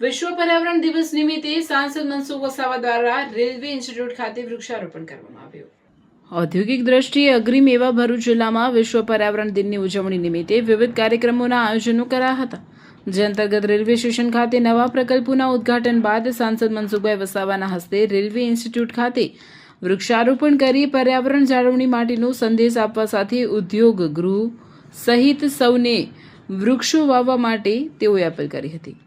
વિશ્વ પર્યાવરણ દિવસ નિમિત્તે સાંસદ મનસુખ વસાવા દ્વારા રેલવે ઇન્સ્ટિટ્યૂટ ખાતે વૃક્ષારોપણ કરવામાં આવ્યું। ઔદ્યોગિક દ્રષ્ટિએ અગ્રીમ એવા ભરૂચ જિલ્લામાં વિશ્વ પર્યાવરણ દિનની ઉજવણી નિમિત્તે વિવિધ કાર્યક્રમોના આયોજનો કરાયા હતા, જે અંતર્ગત રેલવે સ્ટેશન ખાતે નવા પ્રકલ્પોના ઉદ્ઘાટન બાદ સાંસદ મનસુખભાઈ વસાવાના હસ્તે રેલવે ઇન્સ્ટિટ્યૂટ ખાતે વૃક્ષારોપણ કરી પર્યાવરણ જાળવણી માટેનો સંદેશ આપવા સાથે ઉદ્યોગ ગૃહ સહિત સૌને વૃક્ષો વાવવા માટે તેઓએ અપીલ કરી હતી।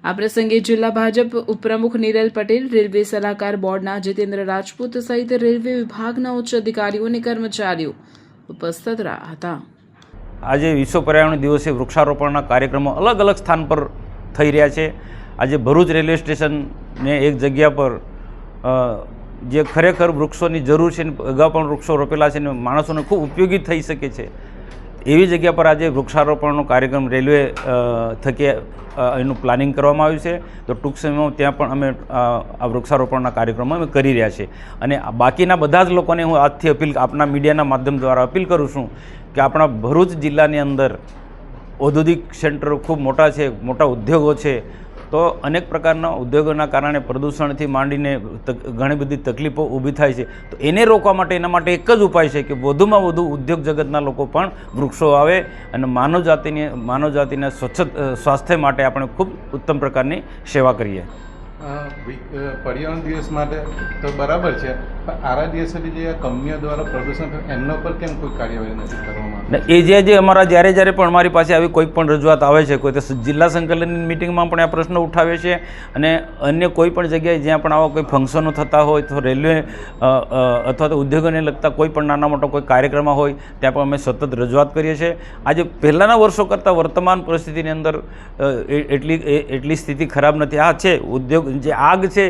આ પ્રસંગે જિલ્લા ભાજપ ઉપપ્રમુખ નીરલ પટેલ, રેલવે સલાહકાર બોર્ડના જીતેન્દ્ર રાજપૂત સહિત રેલવે વિભાગના ઉચ્ચ અધિકારીઓ અને કર્મચારીઓ ઉપસ્થિત રહ્યા હતા। આજે વિશ્વ પર્યાવરણ દિવસે વૃક્ષારોપણના કાર્યક્રમો અલગ અલગ સ્થાન પર થઈ રહ્યા છે। આજે ભરૂચ રેલવે સ્ટેશનને એક જગ્યા પર જે ખરેખર વૃક્ષોની જરૂર છે, અગાઉ પણ વૃક્ષો રોપેલા છે અને માણસોને ખૂબ ઉપયોગી થઈ શકે છે, એવી જગ્યા પર આજે વૃક્ષારોપણનો કાર્યક્રમ રેલવે થકી એનું પ્લાનિંગ કરવામાં આવ્યું છે। તો ટૂંક સમયમાં ત્યાં પણ અમે આ વૃક્ષારોપણના કાર્યક્રમો અમે કરી રહ્યા છીએ અને બાકીના બધા જ લોકોને હું આજથી અપીલ આપણા મીડિયાના માધ્યમ દ્વારા અપીલ કરું છું કે આપણા ભરૂચ જિલ્લાની અંદર ઔદ્યોગિક સેન્ટરો ખૂબ મોટા છે, મોટા ઉદ્યોગો છે, તો અનેક પ્રકારના ઉદ્યોગોના કારણે પ્રદૂષણથી માંડીને ઘણી બધી તકલીફો ઊભી થાય છે। તો એને રોકવા માટે એના માટે એક જ ઉપાય છે કે વધુમાં વધુ ઉદ્યોગ જગતના લોકો પણ વૃક્ષો આવે અને માનવજાતિના સ્વાસ્થ્ય માટે આપણે ખૂબ ઉત્તમ પ્રકારની સેવા કરીએ। પર્યાવરણ દિવસ માટે તો બરાબર છે, પણ આરા દિવસે જે કંપનીઓ દ્વારા પ્રદૂષણ એમના પર કેમ કોઈ કાર્યવાહી નથી કરવામાં આવી? એ જે અમારા જ્યારે પણ અમારી પાસે આવી કોઈ પણ રજૂઆત આવે છે, કોઈ તો જિલ્લા સંકલનની મિટિંગમાં પણ આ પ્રશ્ન ઉઠાવે છે અને અન્ય કોઈ પણ જગ્યાએ જ્યાં પણ આવા કોઈ ફંક્શનો થતા હોય તો રેલવે અથવા તો ઉદ્યોગોને લગતા કોઈ પણ નાના મોટા કોઈ કાર્યક્રમ હોય ત્યાં પણ અમે સતત રજૂઆત કરીએ છીએ। આજે પહેલાંના વર્ષો કરતાં વર્તમાન પરિસ્થિતિની અંદર એટલી સ્થિતિ ખરાબ નથી। આ છે ઉદ્યોગ, જે આગ છે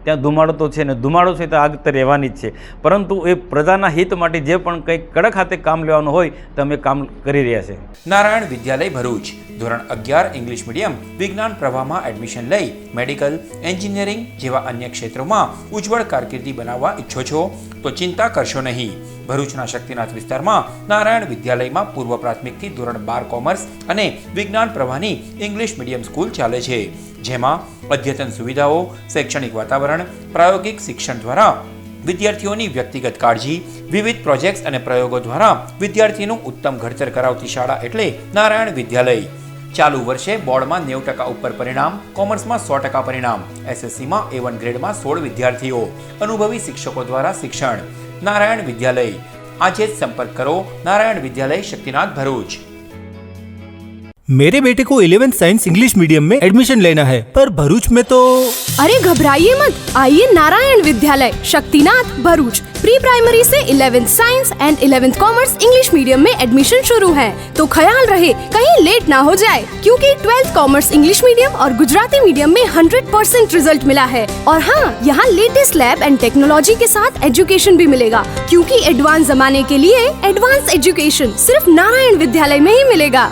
ત્યાં ધુમાડો તો છે ને, ધુમાડો છે તો આગ તો રહેવાની જ છે, પરંતુ એ પ્રજાના હિત માટે જે પણ કંઈક કડક હાથે કામ લેવાનું હોય તો અમે કામ કરી રહ્યા છીએ। નારાયણ વિદ્યાલય ભરૂચ ધોરણ 11 ઇંગ્લિશ મીડિયમ વિજ્ઞાન પ્રવાહમાં એડમિશન લઈ મેડિકલ, એન્જિનિયરિંગ જેવા અન્ય ક્ષેત્રોમાં ઉજ્જવળ કારકિર્દી બનાવવા ઈચ્છો છો તો ચિંતા કરશો નહીં। ભરૂચના શક્તિનાથ વિસ્તારમાં નારાયણ વિદ્યાલયમાં પૂર્વ પ્રાથમિકથી ધોરણ 12 કોમર્સ અને વિજ્ઞાન પ્રવાહની ઇંગ્લિશ મીડિયમ સ્કૂલ ચાલે છે, જેમાં અદ્યતન સુવિધાઓ, શૈક્ષણિક વાતાવરણ, પ્રાયોગિક શિક્ષણ દ્વારા વિદ્યાર્થીઓની વ્યક્તિગત કાળજી, વિવિધ પ્રોજેક્ટ્સ અને પ્રયોગો દ્વારા વિદ્યાર્થીનું ઉત્તમ ઘડતર કરાવતી શાળા એટલે નારાયણ વિદ્યાલય। ચાલુ વર્ષે બોર્ડમાં 90% ઉપર પરિણામ, કોમર્સમાં 100% પરિણામ, એસએસસીમાં A1 ગ્રેડમાં 16 વિદ્યાર્થીઓ, અનુભવી શિક્ષકો દ્વારા શિક્ષણ। नारायण विद्यालय, आज ही संपर्क करो नारायण विद्यालय शक्तिनाथ भरूच। मेरे बेटे को 11th साइंस इंग्लिश मीडियम में एडमिशन लेना है, पर भरूच में तो। अरे घबराइए मत, आइए नारायण विद्यालय शक्तिनाथ भरूच। प्री प्राइमरी से 11th science and 11th commerce English medium में एडमिशन शुरू है, तो ख्याल रहे कहीं लेट ना हो जाए, क्योंकि 12th कॉमर्स इंग्लिश मीडियम और गुजराती मीडियम में 100% रिजल्ट मिला है। और हाँ, यहाँ लेटेस्ट लैब एंड टेक्नोलॉजी के साथ एजुकेशन भी मिलेगा, क्योंकि एडवांस जमाने के लिए एडवांस एजुकेशन सिर्फ नारायण विद्यालय में ही मिलेगा।